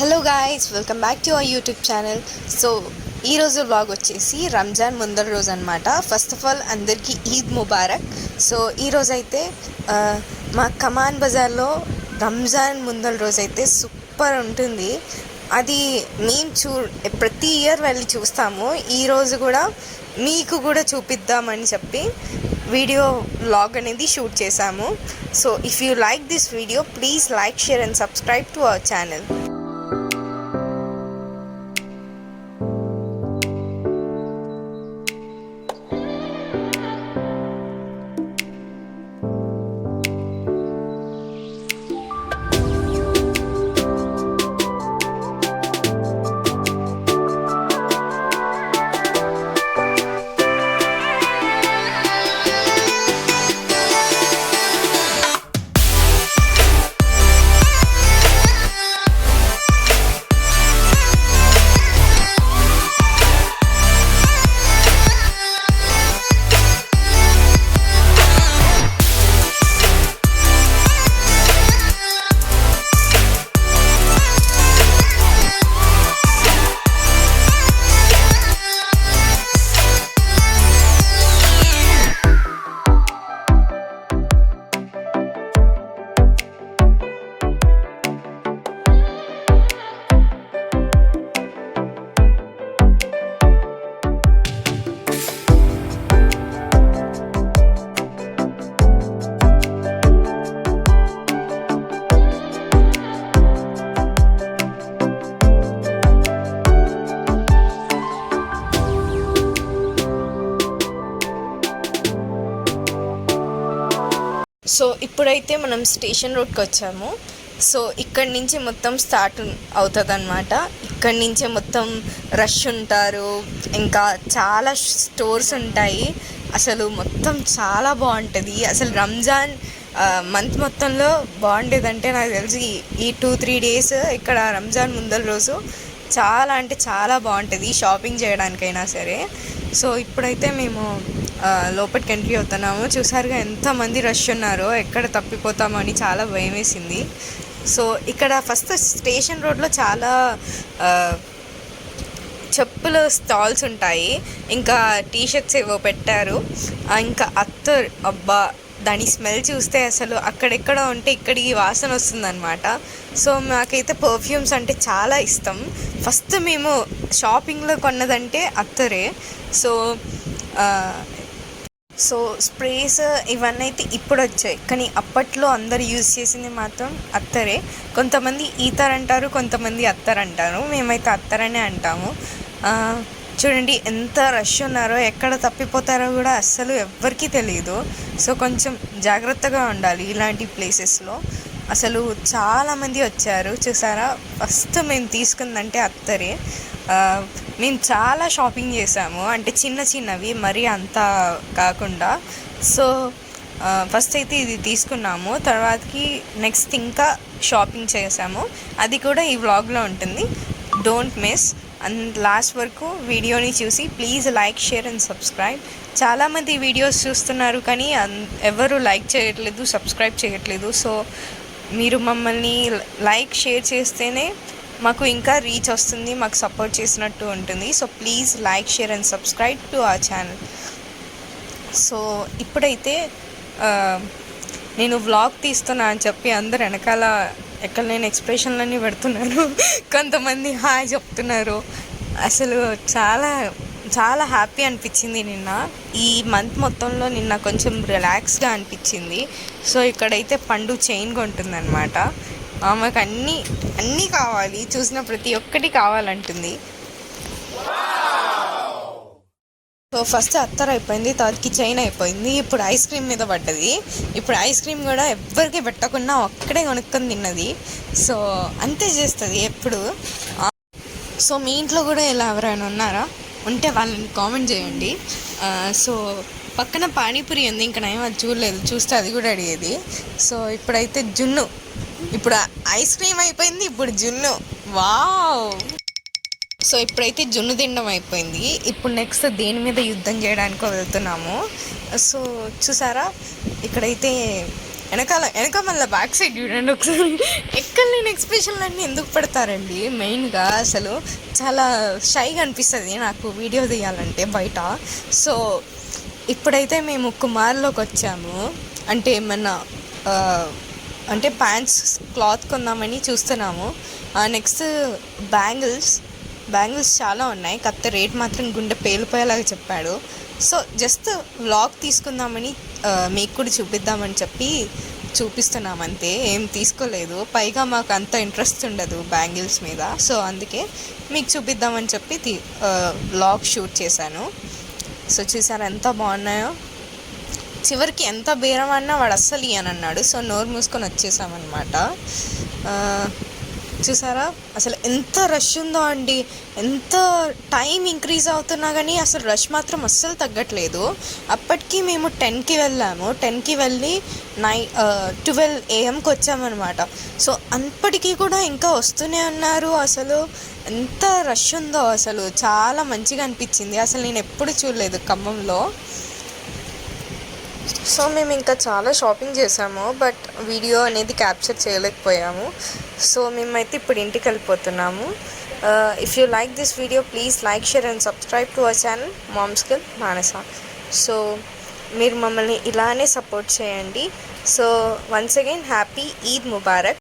Hello guys, welcome back to our YouTube channel. So ఈరోజు vlog వచ్చేసి రంజాన్ ముందర రోజు అనమాట. ఫస్ట్ ఆఫ్ ఆల్ అందరికీ ఈద్ ముబారక్. సో ఈరోజు అయితే మా కమాన్ బజార్లో రంజాన్ ముందర రోజు అయితే సూపర్ ఉంటుంది. అది మేము ప్రతి ఇయర్ వెళ్ళి చూస్తాము. ఈరోజు కూడా మీకు కూడా చూపిద్దామని చెప్పి వీడియో వ్లాగ్ అనేది షూట్ చేశాము. So if you like this video, please like, share and subscribe to our channel. So ఇప్పుడైతే మనం స్టేషన్ రోడ్కి వచ్చాము. సో ఇక్కడి నుంచి మొత్తం స్టార్ట్ అవుతుంది అనమాట. ఇక్కడి నుంచే మొత్తం రష్ ఉంటారు, ఇంకా చాలా స్టోర్స్ ఉంటాయి. అసలు మొత్తం చాలా బాగుంటుంది. అసలు రంజాన్ మంత్ మొత్తంలో బాగుండేదంటే నాకు తెలిసి ఈ 2-3 డేస్ ఇక్కడ రంజాన్ ముందర రోజు చాలా అంటే చాలా బాగుంటుంది షాపింగ్ చేయడానికైనా సరే. సో ఇప్పుడైతే మేము లోపలికి ఎంట్రీ అవుతున్నాము. చూసారుగా ఎంతమంది రష్ ఉన్నారో, ఎక్కడ తప్పిపోతామో అని చాలా భయం వేసింది. సో ఇక్కడ ఫస్ట్ స్టేషన్ రోడ్లో చాలా చెప్పుల స్టాల్స్ ఉంటాయి, ఇంకా టీషర్ట్స్ ఏవో పెట్టారు, ఇంకా అత్తర్ అబ్బా దాని స్మెల్ చూస్తే అసలు అక్కడెక్కడ ఉంటే ఇక్కడికి వాసన వస్తుందన్నమాట. సో మాకైతే పర్ఫ్యూమ్స్ అంటే చాలా ఇష్టం. ఫస్ట్ మేము షాపింగ్లో కొన్నదంటే అత్తరే. సో స్ప్రేస్ ఇవన్నీ అయితే ఇప్పుడు వచ్చాయి, కానీ అప్పట్లో అందరు యూజ్ చేసింది మాత్రం అత్తరే. కొంతమంది ఈతర్ అంటారు, కొంతమంది అత్తర్ అంటారు. మేమైతే అత్తరనే అంటాము. చూడండి ఎంత రష్ ఉన్నారో, ఎక్కడ తప్పిపోతారో కూడా అస్సలు ఎవ్వరికీ తెలియదు. సో కొంచెం జాగ్రత్తగా ఉండాలి ఇలాంటి ప్లేసెస్లో. అసలు చాలామంది వచ్చారు చూసారా. ఫస్ట్ మేము తీసుకుందంటే అత్తరే. మేము చాలా షాపింగ్ చేసాము, అంటే చిన్న చిన్నవి, మరీ అంతా కాకుండా. సో ఫస్ట్ అయితే ఇది తీసుకున్నాము, తర్వాతకి నెక్స్ట్ ఇంకా షాపింగ్ చేసాము. అది కూడా ఈ వ్లాగ్లో ఉంటుంది, డోంట్ మిస్. అండ్ లాస్ట్ వరకు వీడియోని చూసి please like, share and subscribe. చాలామంది వీడియోస్ చూస్తున్నారు కానీ ఎవరు లైక్ చేయట్లేదు, సబ్స్క్రైబ్ చేయట్లేదు. సో మీరు మమ్మల్ని లైక్, షేర్ చేస్తేనే మాకు ఇంకా రీచ్ వస్తుంది, మాకు సపోర్ట్ చేసినట్టు ఉంటుంది. So please like, share and subscribe to our channel. So ఇప్పుడైతే నేను వ్లాగ్ తీస్తున్నా అని చెప్పి అందరు వెనకాల ఎక్కడ నేను ఎక్స్ప్రెషన్లన్నీ పెడుతున్నారు, కొంతమంది హాయ్ చెప్తున్నారు. అసలు చాలా చాలా హ్యాపీ అనిపించింది నిన్న. ఈ మంత్ మొత్తంలో నిన్న కొంచెం రిలాక్స్గా అనిపించింది. సో ఇక్కడైతే పండు చైన్ కొంటుందన్నమాట. ఆమెకు అన్నీ కావాలి, చూసిన ప్రతి ఒక్కటి కావాలంటుంది. సో ఫస్ట్ అత్తర్ అయిపోయింది, తర్వాతకి చైన్ అయిపోయింది, ఇప్పుడు ఐస్ క్రీమ్ మీద పడ్డది. ఇప్పుడు ఐస్ క్రీమ్ కూడా ఎవ్వరికి పెట్టకుండా ఒక్కడే కొనుక్కొని తిన్నది. సో అంతే చేస్తుంది ఎప్పుడు. సో మీ ఇంట్లో కూడా ఇలా ఎవరైనా ఉన్నారా? ఉంటే వాళ్ళని కామెంట్ చేయండి. సో పక్కన పానీపూరి ఉంది, ఇంకా నేను అది చూడలేదు, చూస్తే అది కూడా అడిగేది. సో ఇప్పుడైతే జున్ను, ఇప్పుడు ఐస్ క్రీమ్ అయిపోయింది, ఇప్పుడు జున్ను. వావ్! సో ఇప్పుడైతే జున్ను తినడం అయిపోయింది. ఇప్పుడు నెక్స్ట్ దేని మీద యుద్ధం చేయడానికి వెళ్తున్నాము. సో చూసారా, ఇక్కడైతే వెనక మళ్ళీ బ్యాక్ సైడ్ చూడండి ఒకసారి. ఎక్కడ లేని ఎక్స్ప్రెషన్లు అన్నీ ఎందుకు పెడతారండి? మెయిన్గా అసలు చాలా షైగా అనిపిస్తుంది నాకు వీడియో తీయాలంటే బయట. సో ఇప్పుడైతే మేము కుమార్లోకి వచ్చాము. అంటే ఏమన్నా అంటే ప్యాంట్స్ క్లాత్ కొందామని చూస్తున్నాము. నెక్స్ట్ బ్యాంగిల్స్ చాలా ఉన్నాయి, కాకపోతే రేట్ మాత్రం గుండె పేలిపోయేలాగా చెప్పాడు. సో జస్ట్ వ్లాగ్ తీసుకుందామని మీకు కూడా చూపిద్దామని చెప్పి చూపిస్తున్నాం అంతే, ఏం తీసుకోలేదు. పైగా మాకు అంత ఇంట్రెస్ట్ ఉండదు బ్యాంగిల్స్ మీద. సో అందుకే మీకు చూపిద్దామని చెప్పి వ్లాగ్ షూట్ చేశాను. సో చూసారా ఎంత బాగున్నాయో. చివరికి ఎంత బేరం అన్నా వాడు అస్సలు ఇయ్యని అన్నాడు. సో నోరు మూసుకొని వచ్చేసామన్నమాట. చూసారా అసలు ఎంత రష్ ఉందో అండి. ఎంత టైం ఇంక్రీజ్ అవుతున్నా కానీ అసలు రష్ మాత్రం అస్సలు తగ్గట్లేదు. అప్పటికి మేము 10కి వెళ్ళాము. 10కి వెళ్ళి 12 AM వచ్చామన్నమాట. సో అప్పటికీ కూడా ఇంకా వస్తూనే ఉన్నారు. అసలు ఎంత రష్ ఉందో అసలు చాలా మంచిగా అనిపించింది. అసలు నేను ఎప్పుడు చూడలేదు ఖమ్మంలో. సో మేము ఇంకా చాలా షాపింగ్ చేసాము, బట్ వీడియో అనేది క్యాప్చర్ చేయలేకపోయాము. సో మేమైతే ఇప్పుడు ఇంటికి వెళ్ళిపోతున్నాము. If you like this video please like, share and subscribe to our channel mom's girl Manasa. So మీరు మమ్మల్ని ఇలానే సపోర్ట్ చేయండి. So once again happy Eid Mubarak.